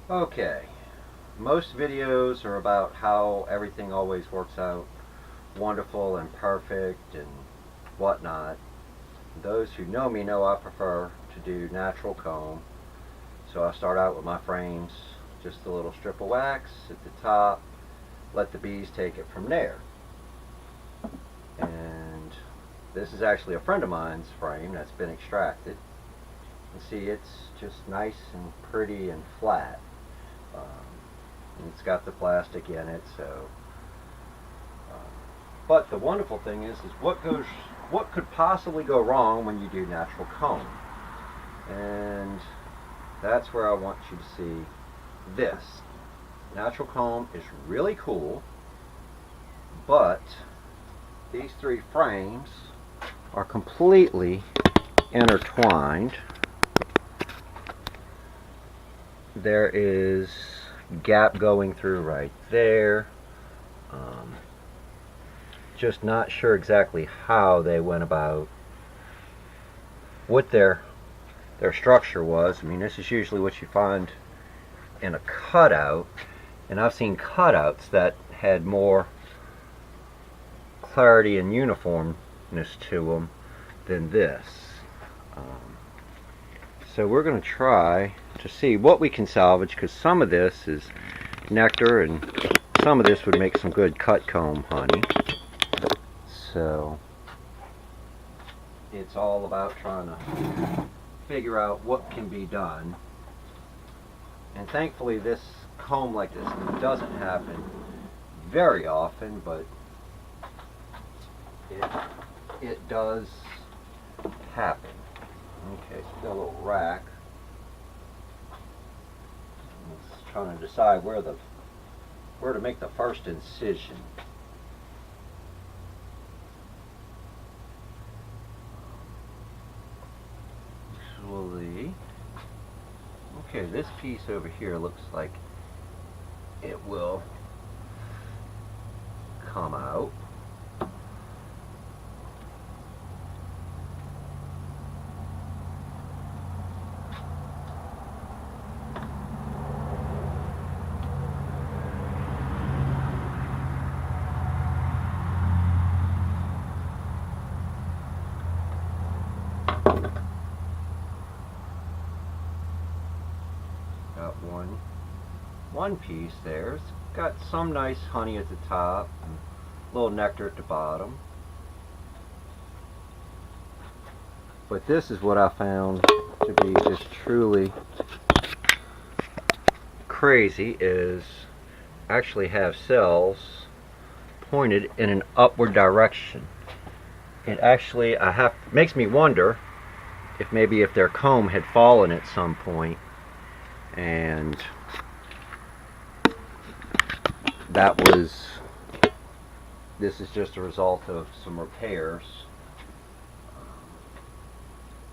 Okay, most videos are about how everything always works out wonderful and perfect and whatnot. Those who know me know I prefer to do natural comb. So I start out with my frames, just a little strip of wax at the top, let the bees take it from there. And this is actually a friend of mine's frame that's been extracted. You can see it's just nice and pretty and flat. And it's got the plastic in it, so. But the wonderful thing is what could possibly go wrong when you do natural comb? And that's where I want you to see this. Natural comb is really cool, but these three frames are completely intertwined. There is gap going through right there. Just not sure exactly how they went about what their structure was. I mean, this is usually what you find in a cutout, and I've seen cutouts that had more clarity and uniformness to them than this. So we're going to try to see what we can salvage, because some of this is nectar and some of this would make some good cut comb honey. So it's all about trying to figure out what can be done. And thankfully this comb like this doesn't happen very often, but it does happen. Okay, so we've got a little rack. Let's try to decide where to make the first incision. Okay, this piece over here looks like it will come out. Got one piece there. It's got some nice honey at the top and a little nectar at the bottom. But this is what I found to be just truly crazy, is actually have cells pointed in an upward direction. It actually makes me wonder if maybe if their comb had fallen at some point, and this is just a result of some repairs.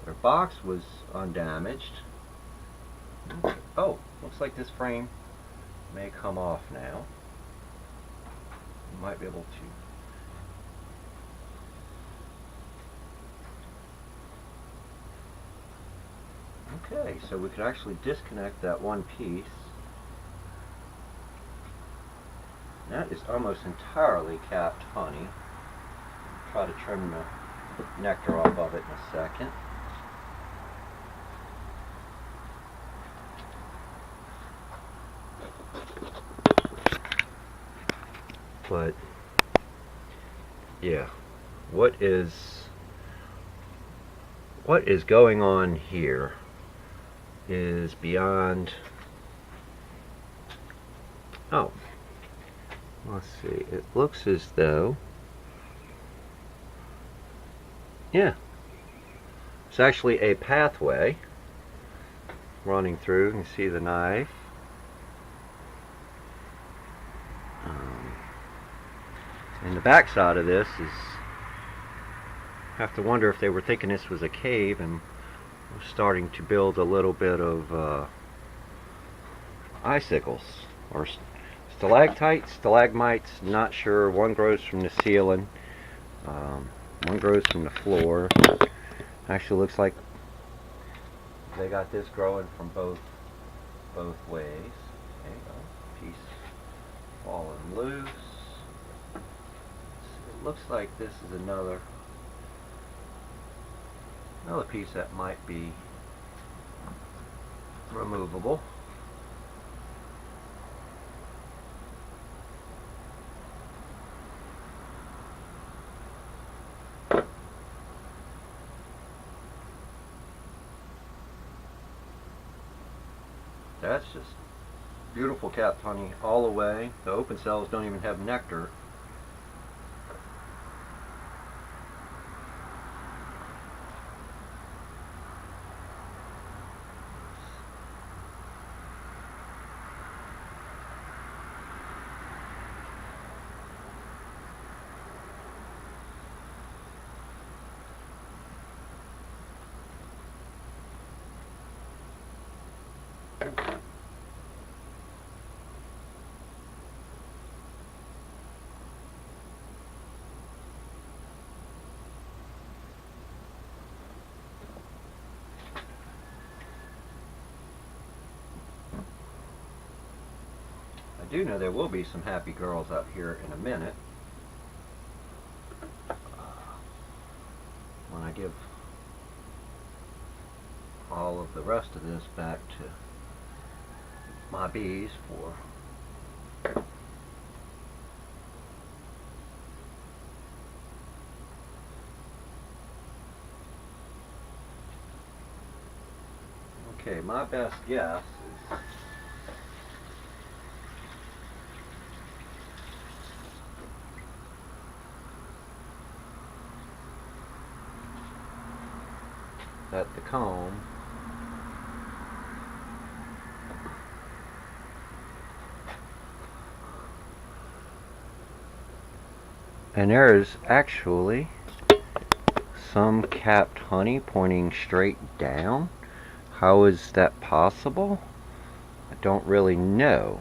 Their box was undamaged. Oh, looks like this frame may come off now. You might be able to. Okay, so we could actually disconnect that one piece. That is almost entirely capped honey. Try to trim the nectar off of it in a second. But yeah, what is going on here is beyond. Oh, let's see, it looks as though, yeah, it's actually a pathway running through. You can see the knife. And the back side of this is, have to wonder if they were thinking this was a cave and was starting to build a little bit of icicles or stalactites, stalagmites, not sure. One grows from the ceiling, one grows from the floor. Actually looks like they got this growing from both ways. them loose. It looks like this is another piece that might be removable. That's just beautiful capped honey all the way. The open cells don't even have nectar. I do know there will be some happy girls out here in a minute when I give all of the rest of this back to my bees for okay, my best guess is that the comb and there is actually some capped honey pointing straight down. How is that possible? I don't really know.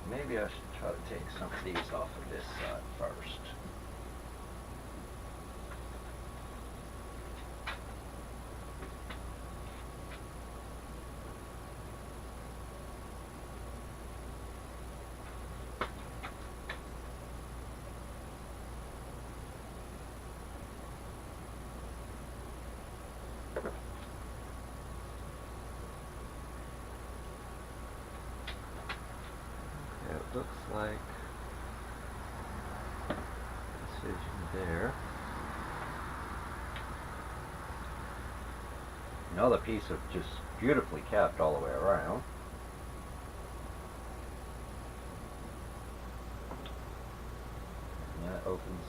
Maybe I should try to take some of these off of this side first. It looks like incision there. Another piece of just beautifully capped all the way around. And that opens.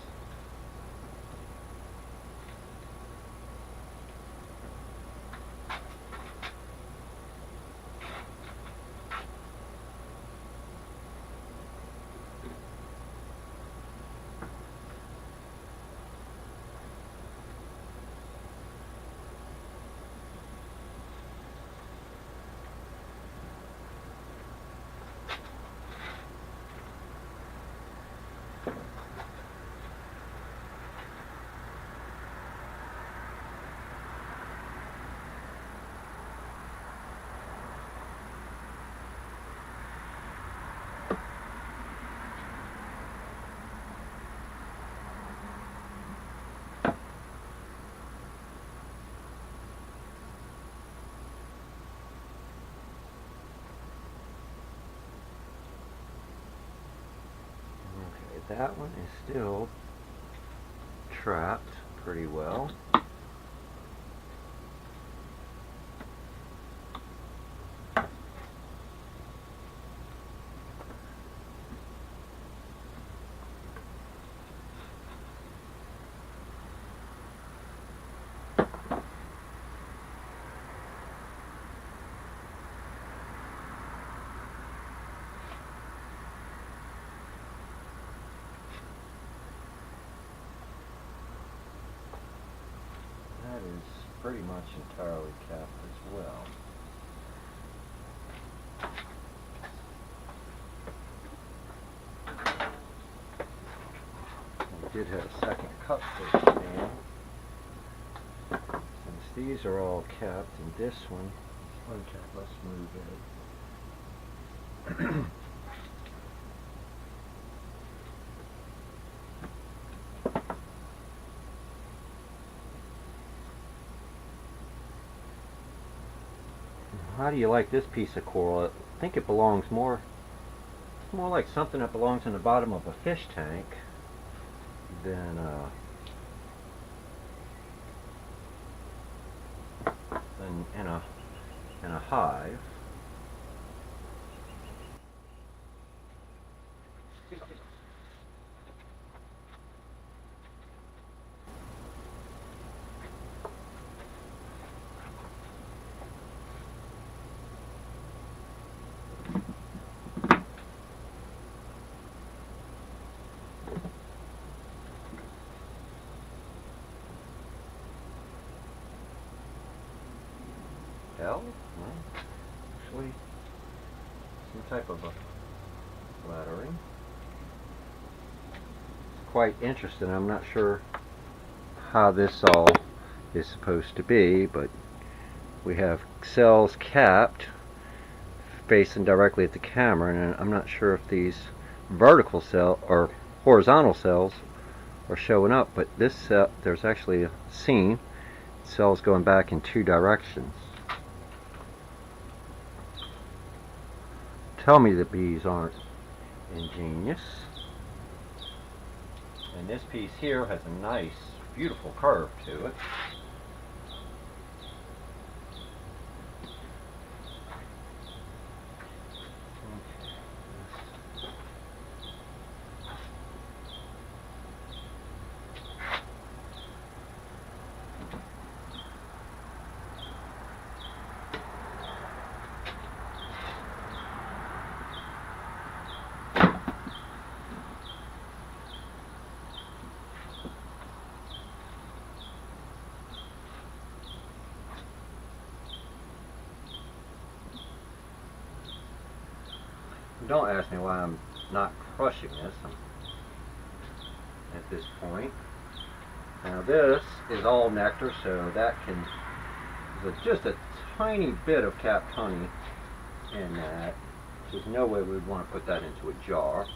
That one is still trapped pretty well. pretty much entirely capped as well. We did have a second cut for the stand. Since these are all capped and this one is uncapped, let's move it. How do you like this piece of coral? I think it belongs more like something that belongs in the bottom of a fish tank than in a hive. Well, actually, some type of a flattering. Quite interesting. I'm not sure how this all is supposed to be, but we have cells capped facing directly at the camera, and I'm not sure if these vertical cell or horizontal cells are showing up, but this cell, there's actually a seam, cells going back in two directions. Tell me the bees aren't ingenious. And this piece here has a nice, beautiful curve to it. Don't ask me why I'm not crushing this at this point. Now this is all nectar, so that can, there's just a tiny bit of capped honey in that. There's no way we'd want to put that into a jar.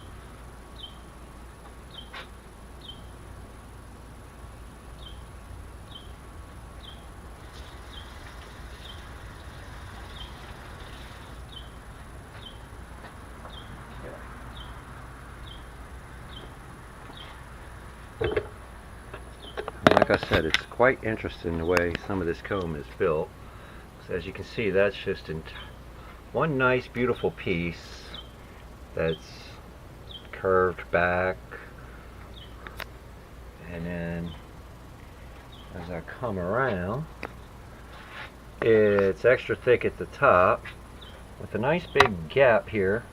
Like I said, it's quite interesting the way some of this comb is built. So as you can see, that's just in one nice beautiful piece that's curved back, and then as I come around, it's extra thick at the top with a nice big gap here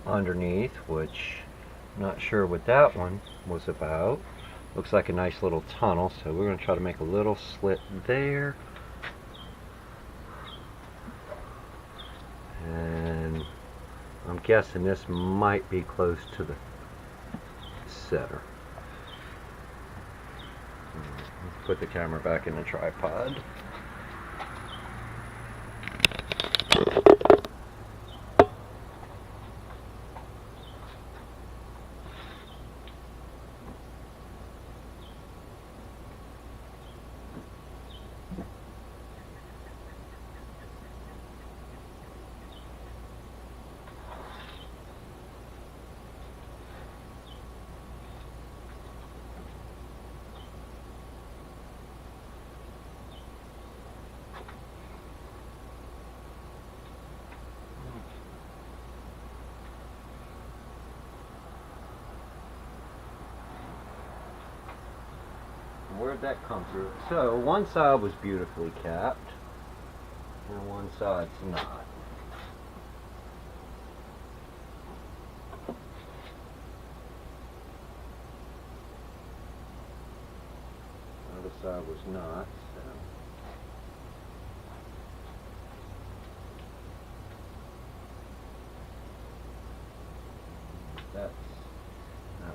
underneath, which I'm not sure what that one was about. Looks like a nice little tunnel, so we're going to try to make a little slit there. And I'm guessing this might be close to the center. Let's put the camera back in the tripod. Where'd that come through? So one side was beautifully capped and one side's not. The other side was not, so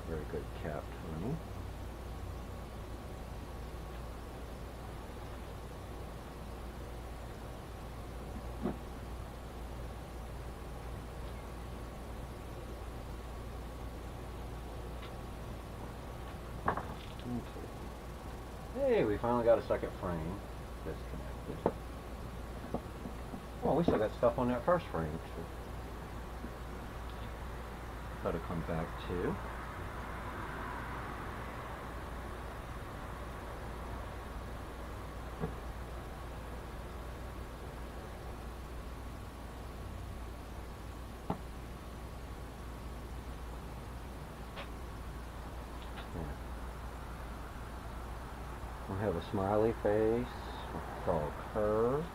not very good capped honey. Hey, we finally got a second frame disconnected. Well, we still got stuff on that first frame too. That'll come back too. We have a smiley face, it's all curved.